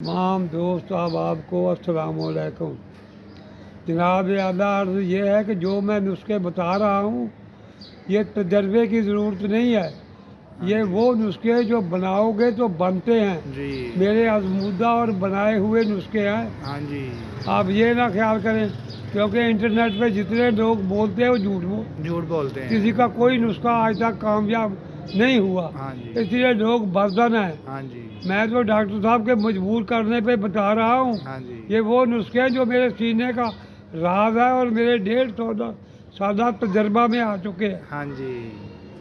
तमाम दोस्त अहबाब को अस्सलामुअलैकुम। जनाब आला अर्ज़ ये है कि जो मैं नुस्खे बता रहा हूँ ये तजर्बे की ज़रूरत नहीं है। ये वो नुस्खे जो बनाओगे तो बनते हैं। जी। मेरे आज़मूदा और बनाए हुए नुस्खे हैं। हाँ जी। आप ये ना ख्याल करें क्योंकि इंटरनेट पे जितने लोग बोलते हैं वो झूठ बोलते हैं। किसी का कोई नुस्खा आज तक कामयाब नहीं हुआ। हाँ जी। इसलिए लोग बर्दन हैं। हाँ जी। मैं तो डॉक्टर साहब के मजबूर करने पे बता रहा हूँ। हाँ जी। ये वो नुस्खे हैं जो मेरे सीने का राज है और मेरे 150 साल तजर्बा में आ चुके हैं। हाँ जी।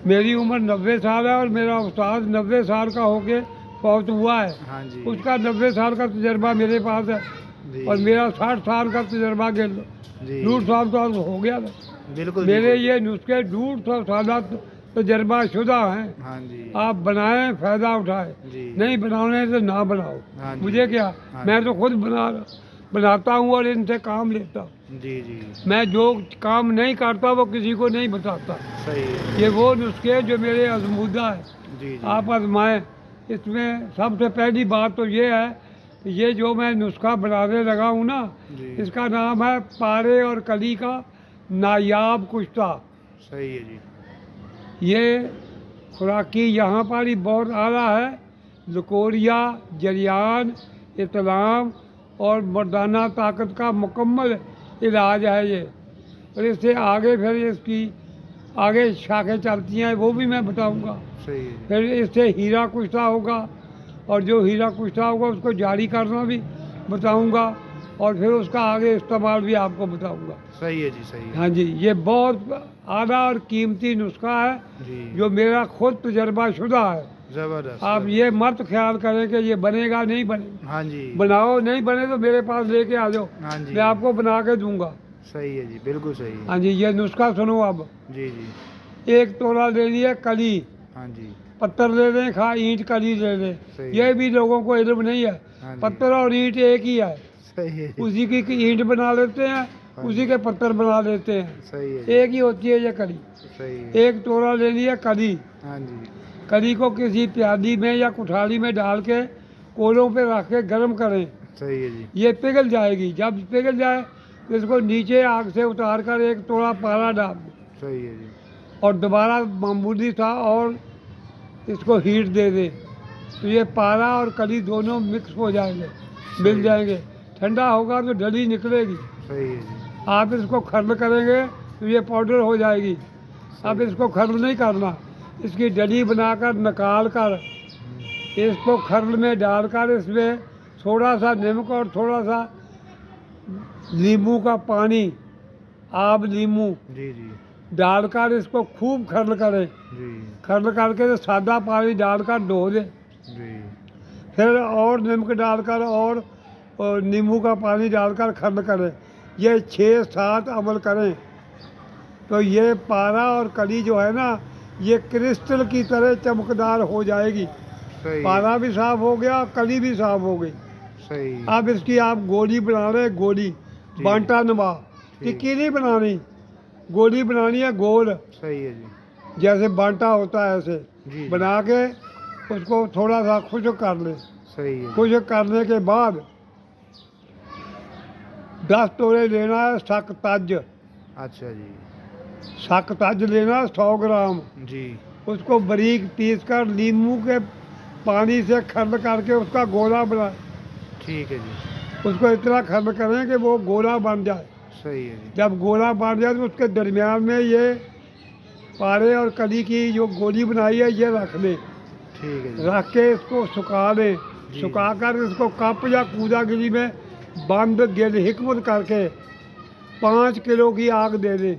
मेरी उम्र 90 साल है और मेरा उस्ताद 90 साल का होके फौत हुआ है। हाँ जी। उसका 90 साल का तजर्बा मेरे पास है जी। और मेरा 60 साल का तजर्बा के जी। 1.5 साल तो हो गया था। बिल्कुल मेरे बिल्कुल। ये नुस्खे 1.5 साल तजर्बा शुदा हैं। हाँ जी। आप बनाएं, फायदा उठाएं। जी। नहीं बनाने तो ना बनाओ। हाँ जी। मुझे क्या, हाँ मैं जी। तो खुद बनाता हूँ और इनसे काम लेता हूँ। जी जी। मैं जो काम नहीं करता वो किसी को नहीं बताता। सही है। ये वो नुस्खे जो मेरे आजमूदा है, जी जी। आप आजमाएं। इसमें सबसे पहली बात तो ये है कि ये जो मैं नुस्खा बनाने लगा हूँ ना, जी। इसका नाम है पारे और कली का नायाब कुश्ता। सही है जी। ये खुराकी यहाँ पर ही बहुत आला है। लकोरिया, जरियान, इतलाम और मर्दाना ताकत का मुकम्मल इलाज है ये। और इससे आगे फिर इसकी आगे शाखें चलती हैं वो भी मैं बताऊंगा। सही है जी। फिर इससे हीरा कुश्ता होगा और जो हीरा कुश्ता होगा उसको जारी करना भी बताऊंगा और फिर उसका आगे इस्तेमाल भी आपको बताऊंगा। सही है जी। सही है। हाँ जी, ये बहुत आला और कीमती नुस्खा है जी। जो मेरा खुद तजर्बा शुदा है। जबरदस्त। आप ये मत ख्याल करें कि ये बनेगा नहीं बनेगा। हाँ जी। बनाओ, नहीं बने तो मेरे पास लेके आ जाओ, हाँ जी। मैं आपको बना के दूंगा। सही है जी। बिल्कुल सही है। हाँ जी, ये नुस्खा सुनो अब। जी जी। 1 तोला ले लिया कली, हाँ जी। पत्थर ले लें, ईंट कली ले लें। सही ये है। भी लोगों को इल्म नहीं है। हाँ जी। पत्थर और ईंट एक ही है। सही है जी। उसी की ईंट बना लेते हैं, हाँ उसी जी। के पत्थर बना लेते हैं। सही है जी। एक ही होती है ये कली। सही है। 1 तोला ले लिया कली, हाँ जी। कली को किसी प्याली में या कुठाली में डाल के कोलों पे रख के गर्म करें। सही है जी। ये पिघल जाएगी। जब पिघल जाए तो इसको नीचे आग से उतार कर 1 तोला पारा डाल दें सही है जी। और दोबारा मामूली था और इसको हीट दे दें तो ये पारा और कली दोनों मिक्स हो जाएंगे, मिल जाएंगे। ठंडा होगा तो डली निकलेगी। सही है जी। आप इसको खर्ल करेंगे तो ये पाउडर हो जाएगी। अब इसको खर्ल नहीं करना, इसकी डली बनाकर निकाल कर इसको खर्ल में डालकर इसमें थोड़ा सा नमक और थोड़ा सा नींबू का पानी, आब नींबू जी जी। डालकर इसको खूब खर्ल करें। जी खर्ल करके तो सादा पानी डालकर धो दें। जी। फिर और नमक डालकर और नींबू का पानी डालकर खर्ल करें। ये 6-7 अमल करें तो ये पारा और कली जो है ना, ये क्रिस्टल की तरह चमकदार हो जाएगी। सही। पारा भी साफ हो गया, कली भी साफ हो गई। सही। अब इसकी आप गोली बना रहे, गोली बांटा नुमा, टिक्की नहीं बनानी, गोली बनानी है गोल, सही है जी। जैसे बांटा होता है ऐसे जी। बना के उसको थोड़ा सा खुश्क कर लें। सही है। खुश्क करने के बाद 10 तोले लेना है शक तज। अच्छा जी। शक तज लेना 100 ग्राम। जी। उसको बारीक पीस कर नींबू के पानी से खर्ल करके उसका गोला बना, ठीक है जी। उसको इतना खर्ल करें कि वो गोला बन जाए। सही है जी। जब गोला बन जाए तो उसके दरमियान में ये पारे और कली की जो गोली बनाई है ये रख लें। ठीक है जी। रख के इसको सुखा दें। जी। सुखा कर इसको कप या कूदागिरी में बंद गिल हिकमत करके 5 किलो की आग दे दें।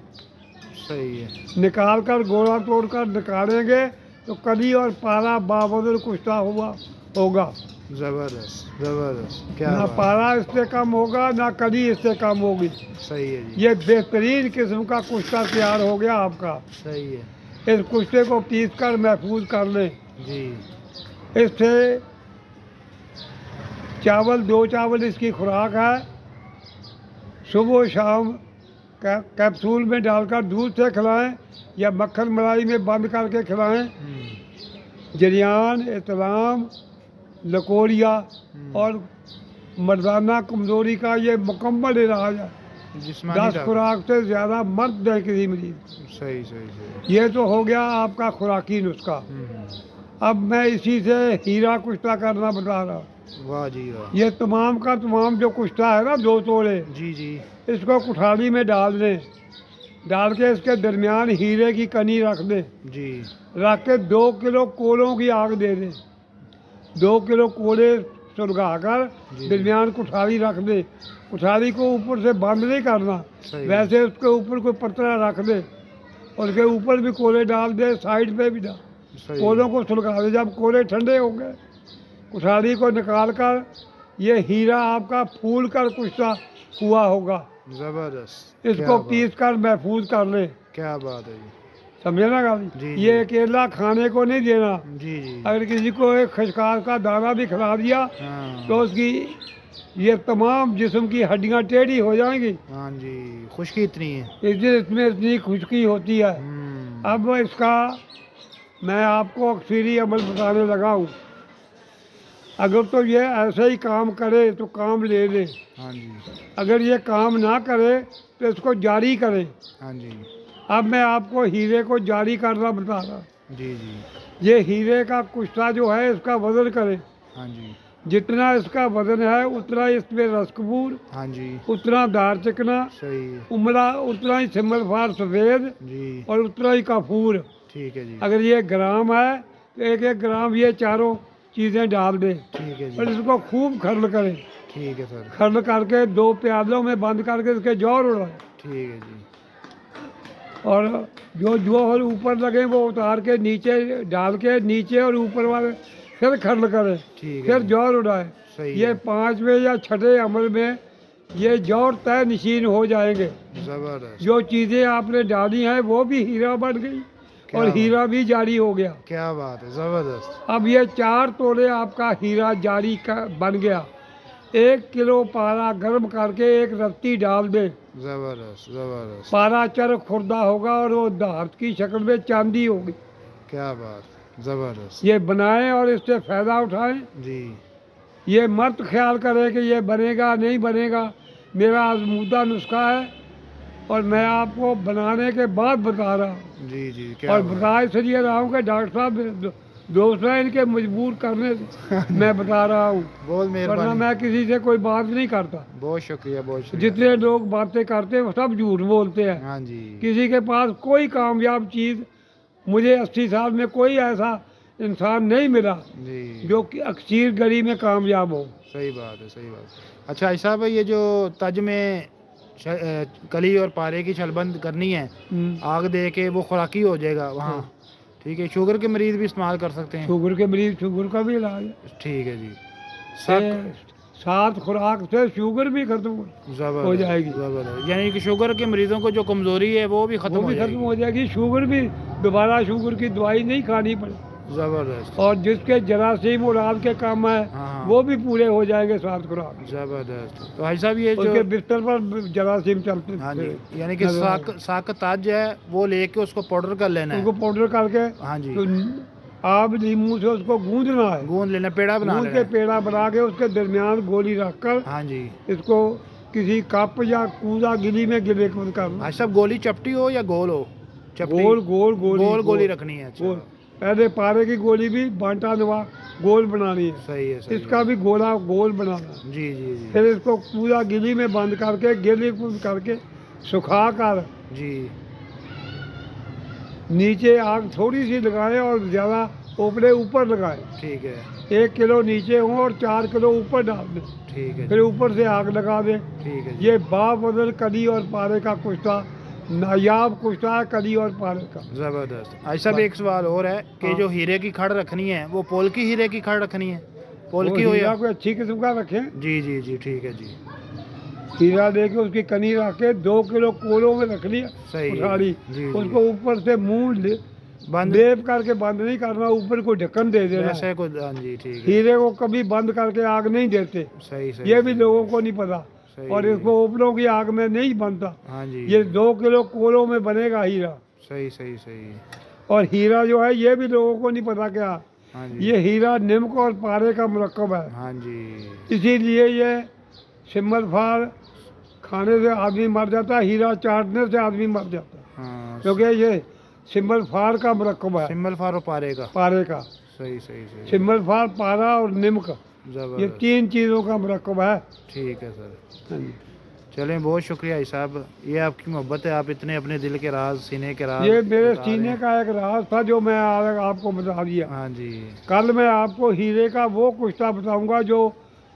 सही है। निकाल कर गोला तोड़कर निकालेंगे तो कली और पारा बाबदल कुश्ता हुआ होगा। जबरदस्त जबरदस्त। क्या ना बात। पारा इससे कम होगा ना कली इससे कम होगी। सही है जी। ये बेहतरीन किस्म का कुश्ता तैयार हो गया आपका। सही है इस कुश्ते को पीस कर महफूज कर लें। जी। इससे चावल 2 चावल इसकी खुराक है। सुबह शाम कैप्सूल में डालकर दूध से खिलाएं या मक्खन मलाई में बंद करके खिलाएं। जरियान, इतलाम, लकोरिया और मर्दाना कमजोरी का ये मुकम्मल इलाज है। जिस्मानी 10 ताकत। खुराक से ज़्यादा मर्द है किसी मरीज को। सही सही सही। ये तो हो गया आपका खुराकी नुस्खा। अब मैं इसी से हीरा कुश्ता करना बता रहा हूँ। वाह जी वाह। ये तमाम का तमाम जो कुश्ता है ना 2 तोड़े, जी जी। इसको कुठारी में डाल दें। डाल के इसके दरमियान हीरे की कनी रख दें। जी। रख के 2 किलो कोलों की आग दे दें। 2 किलो कोले सुलगा कर जी। दरमियान कुठारी रख दें। कुठारी को ऊपर से बंद नहीं करना, सही। वैसे उसके ऊपर कोई पतरा रख दे और उसके ऊपर भी कोले डाल दे, साइड पे भी डाल। सही। कोलों को सुलगा दे। जब कोले ठंडे हो गए, कुठारी को निकाल कर ये हीरा आपका फूल कर कुश्ता हुआ होगा। जबरदस्त। इसको क्या बात- पीस कर महफूज कर ले। क्या बात है जी। समझे ना जी, गाली? जी। ये अकेला खाने को नहीं देना। जी जी। अगर किसी को एक खशखाश का दाना भी खिला दिया हाँ। तो उसकी ये तमाम जिस्म की हड्डियां टेढ़ी हो जाएंगी। हाँ जी, खुशकी इतनी है। इसमें इतनी खुशकी होती है। हम्म। अब इसका मैं आपको अक्सरी अमल बताने लगा हूँ। अगर तो ये ऐसे ही काम करे तो काम ले ले। हाँ जी। अगर ये काम ना करे तो इसको जारी करें। हाँ जी। अब मैं आपको हीरे को जारी करना बता रहा हूँ। जी जी। ये हीरे का कुश्ता जो है इसका वजन करें। हाँ जी। जितना इसका वजन है उतना इसमें रसकपूर, हाँ जी। उतना दार चिकना, सही है। उतना ही सिमल फार सफ़ेद जी। और उतना ही काफूर। ठीक है जी। अगर ये ग्राम है तो 1-1 ग्राम ये चारों चीज़ें डाल दें ठीक है और जी। इसको खूब खर्ल करें। ठीक है सर। खर्ल करके 2 प्यालों में बंद करके इसके जौहर उड़ाएं ठीक है जी। और जो जौहर ऊपर लगे वो उतार के नीचे डाल के नीचे और ऊपर वाले फिर खर्ल करें, ठीक है फिर जी। जौहर उड़ाएं। सही ये है। 5वें या 6ठे अमल में ये जौहर तय नशीन हो जाएंगे। जबरदस्त। जो चीज़ें आपने डाली हैं वो भी हीरा बन गई क्या और बात। हीरा भी जारी हो गया। क्या बात है, जबरदस्त। अब ये 4 तोले आपका हीरा जारी का बन गया। 1 किलो पारा गर्म करके एक रत्ती डाल दें। जबरदस्त जबरदस्त। पारा चरख खुर्दा होगा और वो धात की शक्ल में चांदी होगी। क्या बात, जबरदस्त। ये बनाएं और इससे फ़ायदा उठाएं। जी। ये मत ख्याल करें कि ये बनेगा नहीं बनेगा। मेरा आजमूदा नुस्खा है और मैं आपको बनाने के बाद बता रहा हूँ। जी जी। क्या और बात। बता इसलिए रहा हूँ कि डॉक्टर साहब दोस्त हैं, इनके मजबूर करने से मैं बता रहा हूँ, बहुत वरना मेहरबानी। मैं किसी से कोई बात नहीं करता। बहुत शुक्रिया, बहुत शुक्रिया। जितने लोग बातें करते हैं वो सब झूठ बोलते हैं। हाँ जी। किसी के पास कोई कामयाब चीज़, मुझे 80 साल में कोई ऐसा इंसान नहीं मिला जी। जो कि अक्सर गरी में कामयाब हो। सही बात है, सही बात है। अच्छा ऐसा भाई, ये जो तज में कली और पारे की छलबंद करनी है, आग दे के वो खुराकी हो जाएगा वहाँ। ठीक है। शुगर के मरीज भी इस्तेमाल कर सकते हैं। शुगर के मरीज शुगर का भी इलाज है। ठीक है जी। ये 7 खुराक से शुगर भी खत्म हो जाएगी। जबरदस्त। यानी कि शुगर के मरीजों को जो कमजोरी है वो भी खत्म वो हो भी खत्म जाएगी। हो जाएगी। शुगर भी दोबारा शुगर की दवाई नहीं खानी पड़े। जबरदस्त। और जिसके जरासीम औलाद के काम है हाँ। वो भी पूरे हो जाएंगे 7 खुराक। जबरदस्त। तो भाई साहब ये उसके जो, बिस्तर पर जरासीम चलते हाँ जी, थे। यानी कि नजर आए। साक ताज है वो लेके उसको पाउडर कर लेना उनको है। पाउडर करके हाँ जी। तो आप नींबू से उसको गूंदना है। गूंद लेना, पेड़ा बना गूंद लेना के है। पेड़ा बना के उसके दरमियान गोली रखकर हाँ जी। इसको किसी कप या कूदा गिली में गिले करना। भाई साहब गोली चपटी हो या गोल हो? चपटी। गोल गोल गोली गोल गोली रखनी है। अच्छा। गोल। पहले पारे की गोली भी बांटा नवा गोल बनानी है। सही है, सही इसका है। भी गोला गोल बनाना है। जी जी जी। फिर इसको पूरा गिली में बंद करके गिली करके सुखा कर जी। नीचे आग थोड़ी सी लगाएं और ज़्यादा ऊपरे ऊपर लगाएं। ठीक है। 1 किलो नीचे हो और 4 किलो ऊपर डाल दें। ठीक है फिर जी। ऊपर से आग लगा दें। ठीक है जी। ये बावजन कली और पारे का कुश्ता नायाब कुश्ता है, कली और पारे का। जबरदस्त। ऐसा भी एक सवाल और है कि हाँ। जो हीरे की खड़ रखनी है वो पोल्की हीरे की खड़ रखनी है? पोल्की वो हो हीरा या? कोई अच्छी किस्म का रखें। जी जी जी। ठीक है जी। हीरा लेके उसकी कनी रख के 2 किलो कोलों में रख लिया सही है। उठाड़ी। जी, जी। उसको ऊपर से मुंह बंद लेप करके बंद नहीं करना, ऊपर को ढक्कन दे देना है। वैसे को। हाँ जी। ठीक है। हीरे को कभी बंद करके आग नहीं देते, सही सही। ये भी लोगों को नहीं पता। सही और है। इसको ऊपरों की आग में नहीं बनता। हाँ जी। ये 2 किलो कोलों में बनेगा हीरा। सही सही सही। और हीरा जो है ये भी लोगों को नहीं पता क्या हाँ जी। ये हीरा निम्क और पारे का मुरक्कब है, हाँ जी। इसीलिए ये सिम्मल फार खाने से आदमी मर जाता है, हीरा चाटने से आदमी मर जाता है, हाँ, क्योंकि ये सिम्मल फार का मुरक्कब है, सिम्बल फारो पारे का। पारे का। सही सही सही। सिम्मल फार, पारा और निम्क, ये ज़बरदस्त। 3 चीज़ों का मुरक्कब है। ठीक है सर। हाँ जी। चलें, बहुत शुक्रिया भाई साहब, ये आपकी मोहब्बत है, आप इतने अपने दिल के राज, सीने के राज ये मेरे बता रहे सीने हैं। का एक राज था जो मैं आज आपको बता दिया। हाँ जी। कल मैं आपको हीरे का वो कुश्ता बताऊंगा जो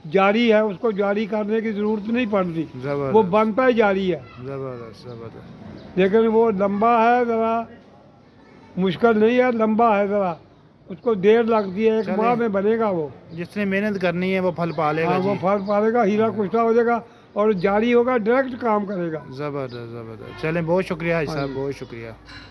जारी है, उसको जारी करने की ज़रूरत नहीं पड़ती, वो ज़बरदस्त बनता ही जारी है, ज़बरदस्त ज़बरदस्त। लेकिन वो लंबा है ज़रा, मुश्किल नहीं है, लंबा है ज़रा, उसको देर लगती है, एक चलें। माह में बनेगा वो। जिसने मेहनत करनी है वो फल पालेगा हाँ, वो जी। फल पालेगा, हीरा कुश्ता हो जाएगा और जारी होगा, डायरेक्ट काम करेगा। ज़बरदस्त ज़बरदस्त। चलें, बहुत शुक्रिया भाई हाँ साहब, जी। बहुत शुक्रिया।